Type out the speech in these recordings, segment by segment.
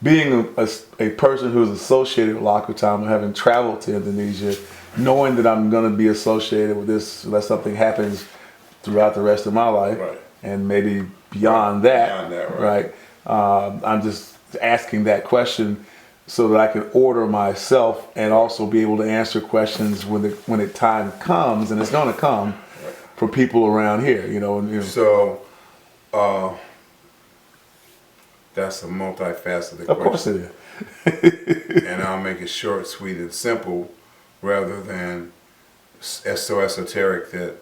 being a person who's associated with Lakutama, having traveled to Indonesia, knowing that I'm going to be associated with this unless something happens throughout the rest of my life, Right. and maybe beyond that, right. I'm just asking that question so that I can order myself and also be able to answer questions when the time comes, and it's going to come for people around here, you know. So, that's a multifaceted question. Of course it is. And I'll make it short, sweet, and simple rather than so esoteric that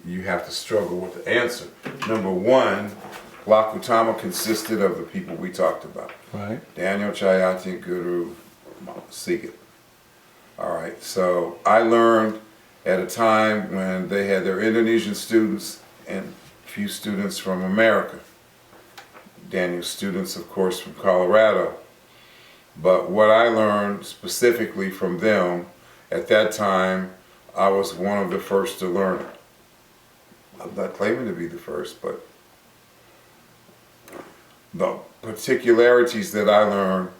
you have to struggle with the answer. Number one, Lakutama consisted of the people we talked about. Right. Daniel, Chayati, Guru, Silat. All right, so I learned at a time when they had their Indonesian students and a few students from America. Daniel's students, of course, from Colorado. But what I learned specifically from them, at that time, I was one of the first to learn it. I'm not claiming to be the first, but the particularities that I learned,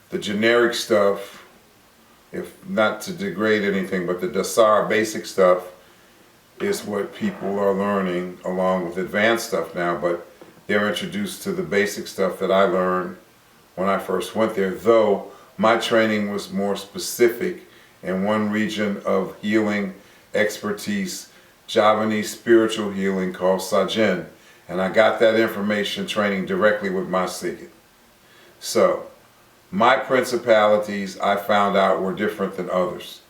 the generic stuff, if not to degrade anything, but the Dasar basic stuff is what people are learning along with advanced stuff now, but they're introduced to the basic stuff that I learned when I first went there, though my training was more specific in one region of healing expertise, Javanese spiritual healing called Sajen, and I got that information training directly with my Silat. So, my principalities I found out were different than others.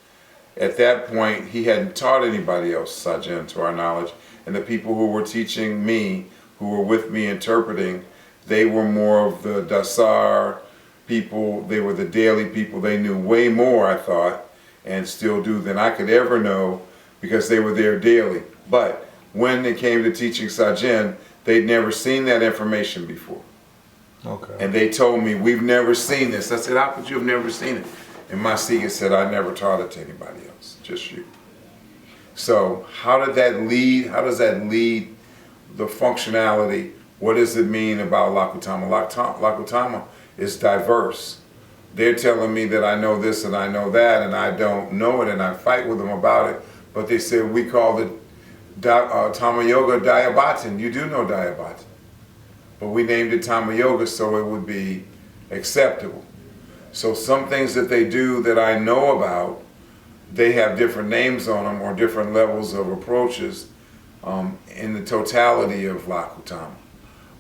At that point, he hadn't taught anybody else Sajen to our knowledge, and the people who were teaching me, who were with me interpreting, they were more of the Dasar people, they were the daily people, they knew way more, I thought, and still do, than I could ever know, because they were there daily. But when they came to teaching Sajen, they'd never seen that information before. Okay. And they told me, we've never seen this. I said, how could you have never seen it? And my Silat said, I never taught it to anybody else, just you. So how did that lead? How does that lead the functionality? What does it mean about Lakutama? Lakutama is diverse. They're telling me that I know this and I know that, and I don't know it, and I fight with them about it. But they said, we call it Tama Yoga Diabatin. You do know Diabatin. But we named it Tama Yoga so it would be acceptable. So some things that they do that I know about, they have different names on them or different levels of approaches in the totality of Lakutama.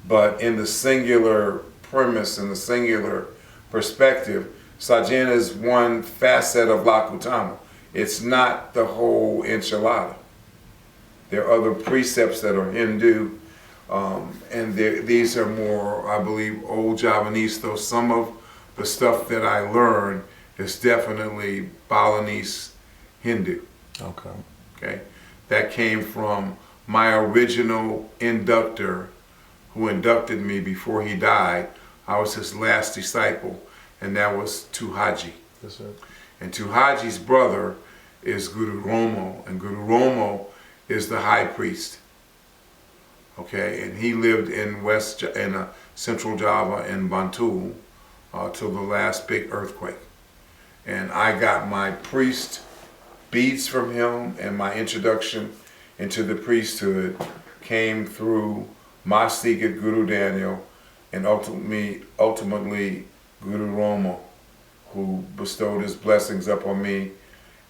But in the singular premise, in the singular perspective, Sajen is one facet of Lakutama. It's not the whole enchilada. There are other precepts that are Hindu, and these are more, I believe, old Javanese, though some of the stuff that I learned is definitely Balinese Hindu. Okay. Okay? That came from my original inductor who inducted me before he died. I was his last disciple, and that was Tuhaji. Yes, sir. And Tuhaji's brother is Guru Romo, and Guru Romo is the high priest. Okay, and he lived in Central Java in Bantul till the last big earthquake. And I got my priest beads from him, and my introduction into the priesthood came through my Silat Guru Daniel, and ultimately Guru Romo, who bestowed his blessings upon me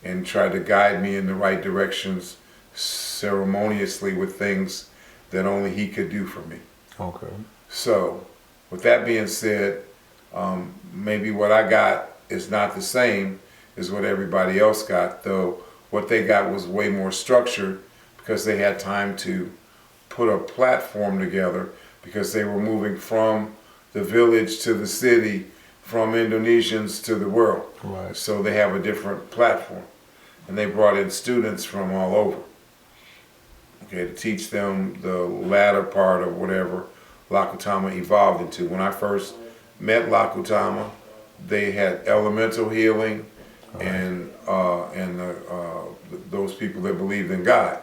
and tried to guide me in the right directions ceremoniously with things that only he could do for me. Okay. So, with that being said, maybe what I got is not the same as what everybody else got, though what they got was way more structured because they had time to put a platform together because they were moving from the village to the city, from Indonesians to the world. Right. So they have a different platform. And they brought in students from all over, okay, to teach them the latter part of whatever Lakutama evolved into. When I first met Lakutama, they had elemental healing and those people that believed in God.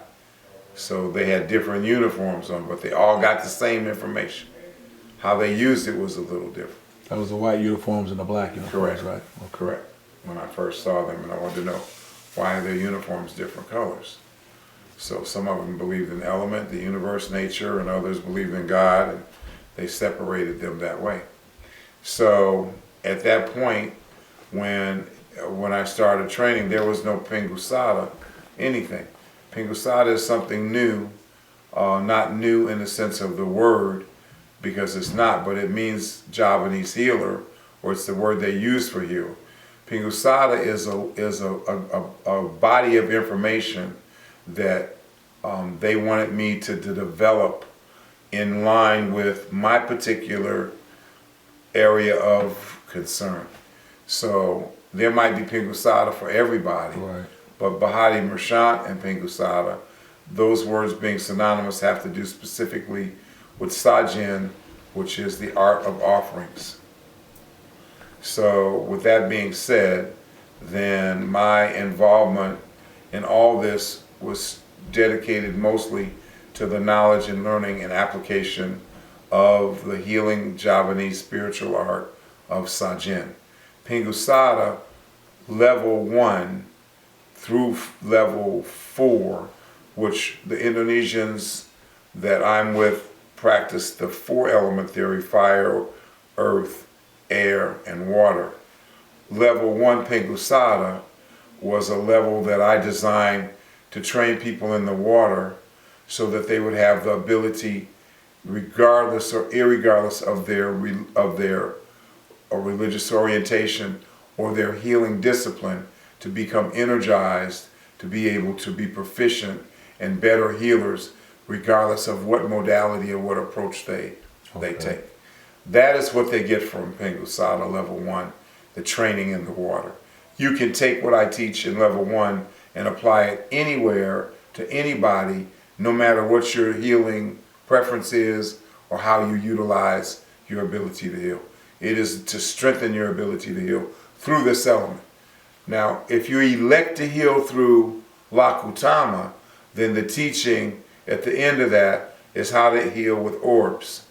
So they had different uniforms on, but they all got the same information. How they used it was a little different. That was the white uniforms and the black uniforms, Correct. right? Correct. When I first saw them, and I wanted to know why are their uniforms different colors. So some of them believed in element, the universe, nature, and others believed in God, and they separated them that way. So at that point, when I started training, there was no Pingusada, anything. Pingusada is something new, not new in the sense of the word, because it's not, but it means Javanese healer, or it's the word they use for heal. Pingusada is a body of information that they wanted me to develop in line with my particular area of concern. So there might be Pingusada for everybody, Right. but Bahati Merchant and Pingusada, those words being synonymous, have to do specifically with Sajin, which is the art of offerings. So with that being said, then my involvement in all this was dedicated mostly to the knowledge and learning and application of the healing Javanese spiritual art of Sajin. Pingusada, level 1 through level 4, which the Indonesians that I'm with practice the 4-element theory: fire, earth, air, and water. Level 1 Pingusada was a level that I designed to train people in the water so that they would have the ability, regardless or irregardless of their religious orientation or their healing discipline, to become energized, to be able to be proficient and better healers, regardless of what modality or what approach they take. That is what they get from Pingusada level 1, the training in the water. You can take what I teach in level 1 and apply it anywhere to anybody, no matter what your healing preference is or how you utilize your ability to heal. It is to strengthen your ability to heal through this element. Now, if you elect to heal through Lakutama, then the teaching at the end of that is how to heal with orbs,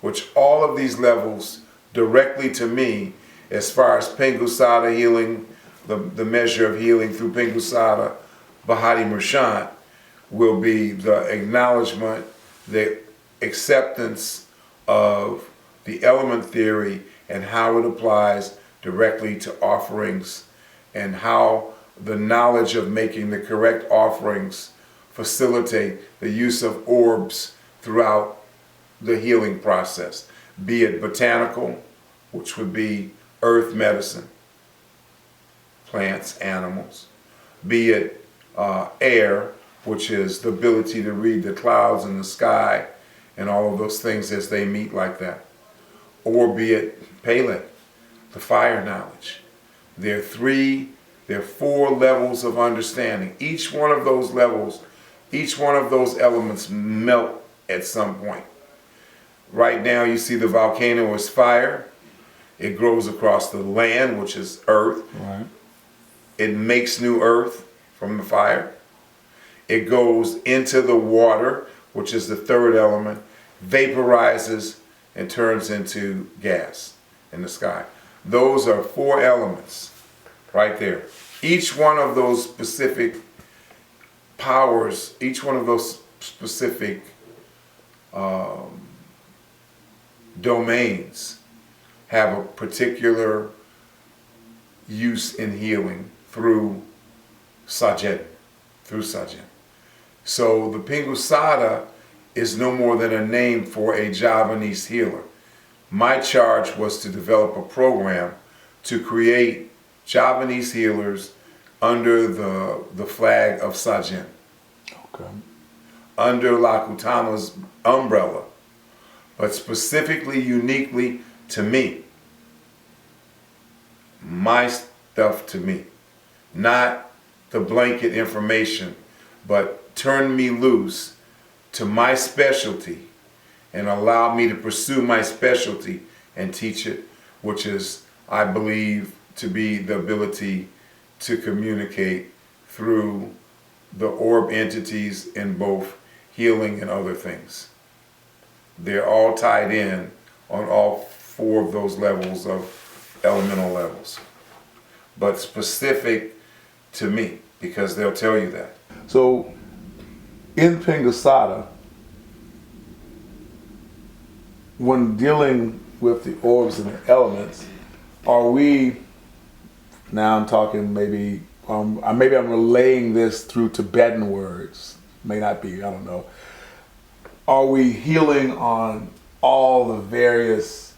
which all of these levels directly to me, as far as Pingusada healing, the measure of healing through Pingusada, Bahati Merchant, will be the acknowledgement, the acceptance of the element theory and how it applies directly to offerings, and how the knowledge of making the correct offerings facilitate the use of orbs throughout the healing process, be it botanical, which would be earth medicine, plants, animals, be it air, which is the ability to read the clouds in the sky and all of those things as they meet like that, or be it Pele, the fire knowledge. There are 4 levels of understanding. Each one of those levels, each one of those elements melt at some point. Right now you see the volcano is fire. It grows across the land, which is earth. Right. It makes new earth from the fire. It goes into the water, which is the 3rd element, vaporizes and turns into gas in the sky. Those are 4 elements right there. Each one of those specific powers, each one of those specific domains have a particular use in healing through Sajin. So the Pingusada is no more than a name for a Javanese healer. My charge was to develop a program to create Javanese healers under the flag of Sajin, Okay. under Lakutama's umbrella, but specifically, uniquely to me. My stuff to me. Not the blanket information, but turn me loose to my specialty and allow me to pursue my specialty and teach it, which is, I believe, to be the ability to communicate through the orb entities in both healing and other things. They're all tied in on all 4 of those levels of elemental levels, but specific to me, because they'll tell you that. So in Pingasada, when dealing with the orbs and the elements, are we, now I'm talking maybe I'm relaying this through Tibetan words, may not be, I don't know. Are we healing on all the various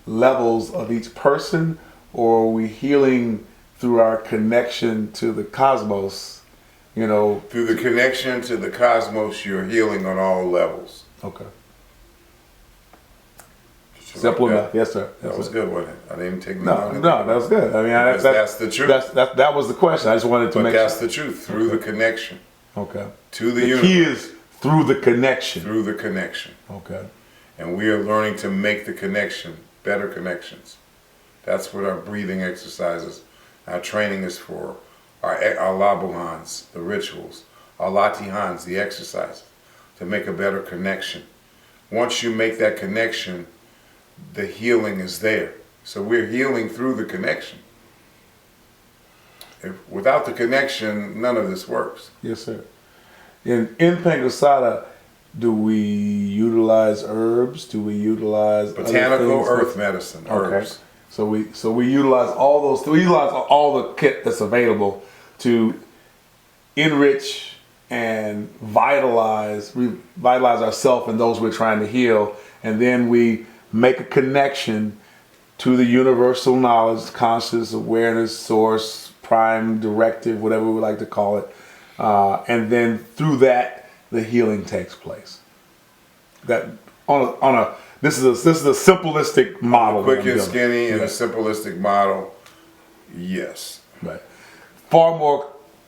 levels of each person, or are we healing through our connection to the cosmos, you know? Through the connection to the cosmos, you're healing on all levels. Okay. Simple enough, yes, sir. That was good, wasn't it? I didn't take No, that was good. I mean, that's the truth. That was the question. I just wanted to But make that's sure. the truth, through the connection. Okay. To the The universe. key is through the connection. Through the connection. Okay. And we are learning to make the connection, better connections. That's what our breathing exercises, our training is for. Our labuhans, the rituals, our latihans, the exercises, to make a better connection. Once you make that connection, the healing is there. So we're healing through the connection. Without the connection, none of this works. Yes, sir. In Pingasada, do we utilize herbs? Do we utilize Botanical other things? earth medicine, Okay. herbs. So we utilize all those. We utilize all the kit that's available to enrich and revitalize ourselves and those we're trying to heal, and then we make a connection to the universal knowledge, conscious awareness, source, prime directive, whatever we like to call it, and then through that the healing takes place. That this is a simplistic model. Quick that I'm and doing. skinny and a Yes. simplistic model, yes. Right. Far more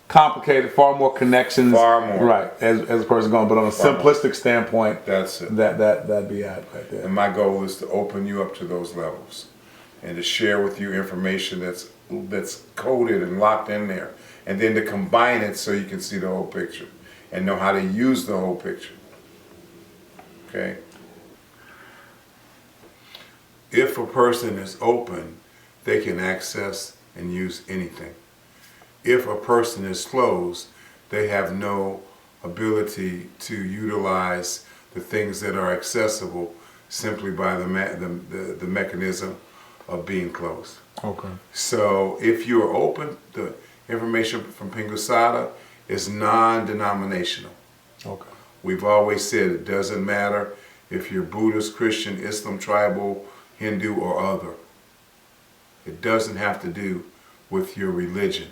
complicated, far more connections. Far more. Right, as a person going, but on a simplistic standpoint, That's it. that'd be it right there. And my goal is to open you up to those levels and to share with you information that's coded and locked in there, and then to combine it so you can see the whole picture and know how to use the whole picture. Okay? If a person is open, they can access and use anything. If a person is closed, they have no ability to utilize the things that are accessible simply by the mechanism of being closed. Okay. So if you're open, the information from Pingasada is non-denominational. Okay. We've always said it doesn't matter if you're Buddhist, Christian, Islam, tribal, Hindu, or other. It doesn't have to do with your religion.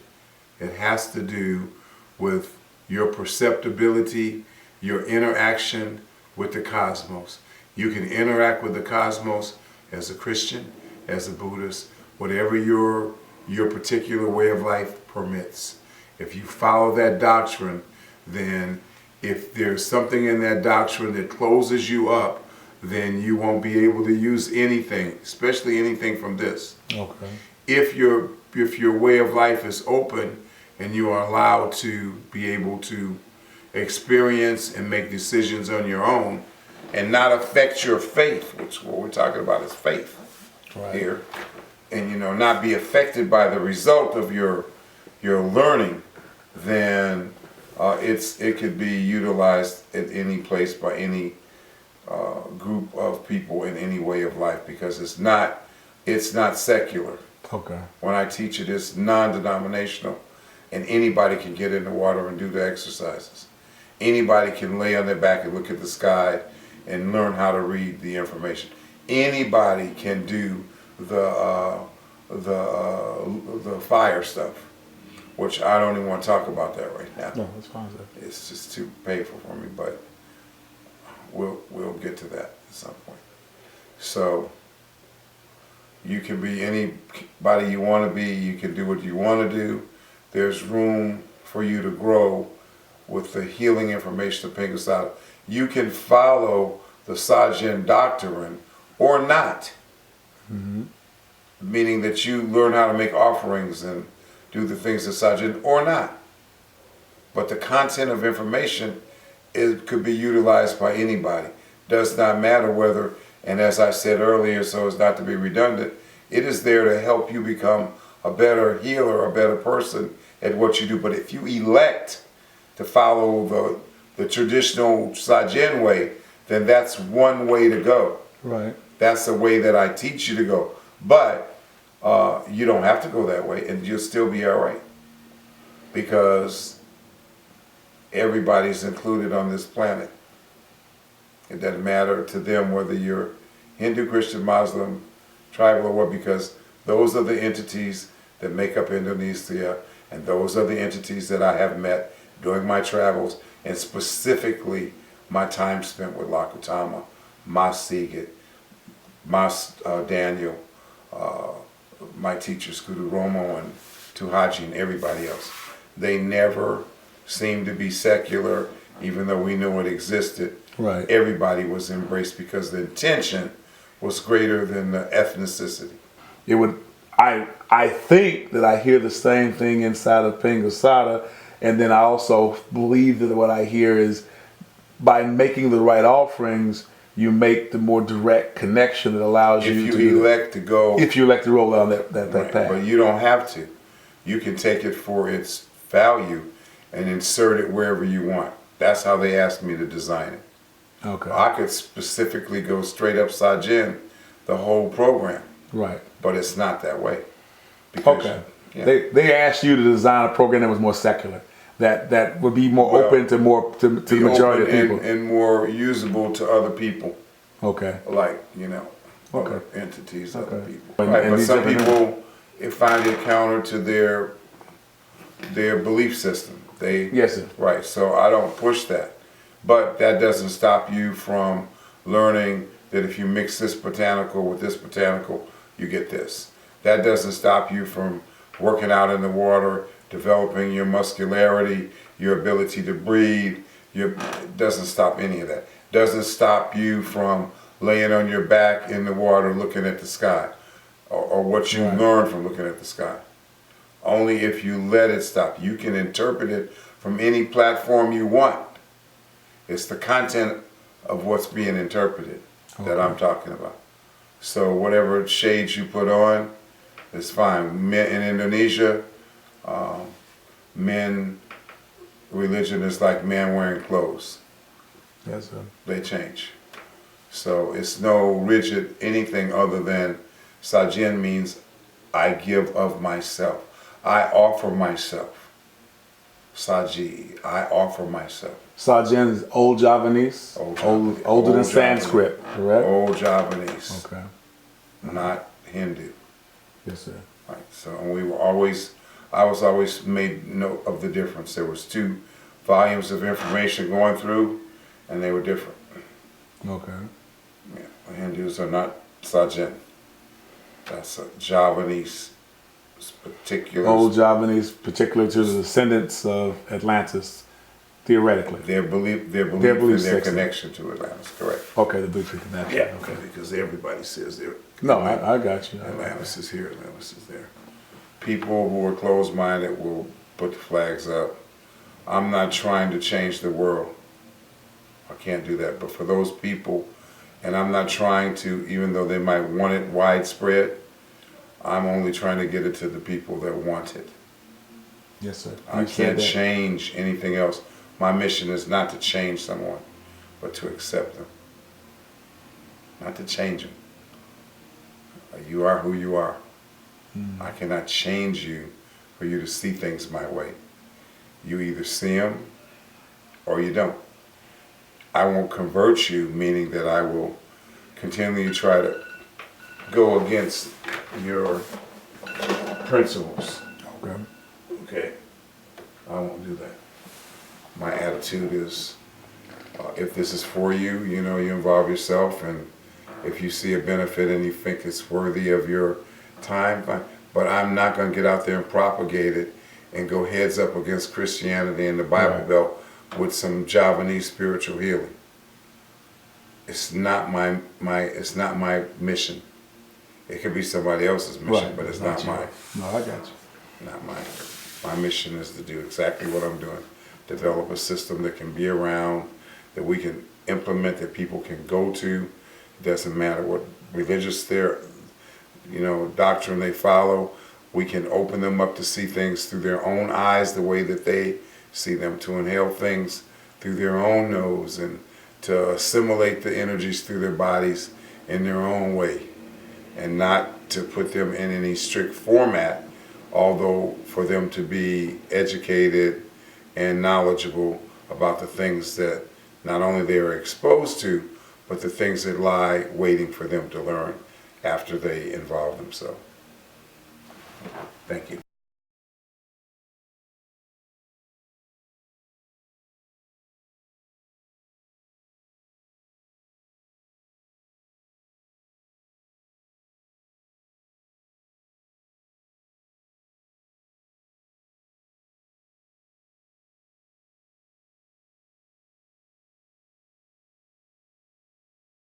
It has to do with your perceptibility, your interaction with the cosmos. You can interact with the cosmos as a Christian, as a Buddhist, whatever your particular way of life permits. If you follow that doctrine, then if there's something in that doctrine that closes you up, then you won't be able to use anything, especially anything from this. Okay. If your way of life is open and you are allowed to be able to experience and make decisions on your own and not affect your faith, which what we're talking about is faith here, and not be affected by the result of your learning, then it could be utilized at any place by any group of people in any way of life, because it's not secular. Okay. When I teach it, it's non-denominational, and anybody can get in the water and do the exercises. Anybody can lay on their back and look at the sky and learn how to read the information. Anybody can do the fire stuff, which I don't even want to talk about that right now. No, that's fine, sir. It's just too painful for me, but we'll get to that at some point. So you can be anybody you want to be. You can do what you want to do. There's room for you to grow with the healing information of Pingasada. You can follow the Sajin doctrine or not. Mm-hmm. Meaning that you learn how to make offerings and do the things of Sajin or not. But the content of information, it could be utilized by anybody. Does not matter whether And as I said earlier, so as not to be redundant, it is there to help you become a better healer, a better person at what you do. But if you elect to follow the traditional Sajin way, then that's one way to go. Right. That's the way that I teach you to go. But you don't have to go that way, and you'll still be all right. Because everybody's included on this planet. It doesn't matter to them whether you're Hindu, Christian, Muslim, tribal, or what, because those are the entities that make up Indonesia, and those are the entities that I have met during my travels, and specifically my time spent with Lakutama, Mas Sigit, Mas Daniel, my teachers, Guru Romo and Tuhaji, and everybody else. They never seemed to be secular, even though we knew it existed. Right. Everybody was embraced because the intention was greater than the ethnicity. It would. I think that I hear the same thing inside of Pingasada, and then I also believe that what I hear is by making the right offerings, you make the more direct connection that allows you to elect to go. If you elect to roll down that Right, path. but you don't have to. You can take it for its value and insert it wherever you want. That's how they asked me to design it. Okay. I could specifically go straight up Sajin, the whole program. Right. But it's not that way. Because, Okay. yeah. They asked you to design a program that was more secular, that would be more open to the majority of people, and more usable to other people. Okay. Like, Okay. other entities, Okay. other people. And- Right, and but these some different- people find it counter to their belief system. Yes, sir. Right, so I don't push that. But that doesn't stop you from learning that if you mix this botanical with this botanical, you get this. That doesn't stop you from working out in the water, developing your muscularity, your ability to breathe. It doesn't stop any of that. Doesn't stop you from laying on your back in the water looking at the sky, or what you learn from looking at the sky. Only if you let it stop. You can interpret it from any platform you want. It's the content of what's being interpreted that I'm talking about. So whatever shades you put on, it's fine. Men in Indonesia, men religion is like man wearing clothes. Yes, sir. They change. So it's no rigid anything other than Sajin means I give of myself. I offer myself. Saji, I offer myself. Sajin is Old Javanese, older than Sanskrit, correct? Old Javanese. Okay. Not Hindu. Yes, sir. Right. So I was always made note of the difference. There was 2 volumes of information going through, and they were different. Okay. Yeah. Hindus are not Sajin. That's a Javanese particular. Old Javanese, particular to the descendants of Atlantis, theoretically. Their belief Their and belief their system. connection to Atlantis, correct. Okay, the big connection. Yeah, Okay. because everybody says they're. No, I got you. Atlantis is here, Atlantis is there. People who are closed-minded will put the flags up. I'm not trying to change the world. I can't do that. But for those people, and I'm not trying to, even though they might want it widespread, I'm only trying to get it to the people that want it. Yes, sir. I can't change anything else. My mission is not to change someone, but to accept them. Not to change them. You are who you are. I cannot change you for you to see things my way. You either see them or you don't. I won't convert you, meaning that I will continually try to go against your principles. Okay. Okay? I won't do that. My attitude is, if this is for you, you involve yourself, and if you see a benefit and you think it's worthy of your time, fine. But I'm not going to get out there and propagate it and go heads up against Christianity and the Bible Belt with some Javanese spiritual healing. It's not my mission. It could be somebody else's mission, but it's not mine. No, I got you. Not mine. My mission is to do exactly what I'm doing. Develop a system that can be around, that we can implement, that people can go to, doesn't matter what religious doctrine they follow. We can open them up to see things through their own eyes, the way that they see them, to inhale things through their own nose, and to assimilate the energies through their bodies in their own way, and not to put them in any strict format, although for them to be educated and knowledgeable about the things that not only they are exposed to, but the things that lie waiting for them to learn after they involve themselves. Thank you.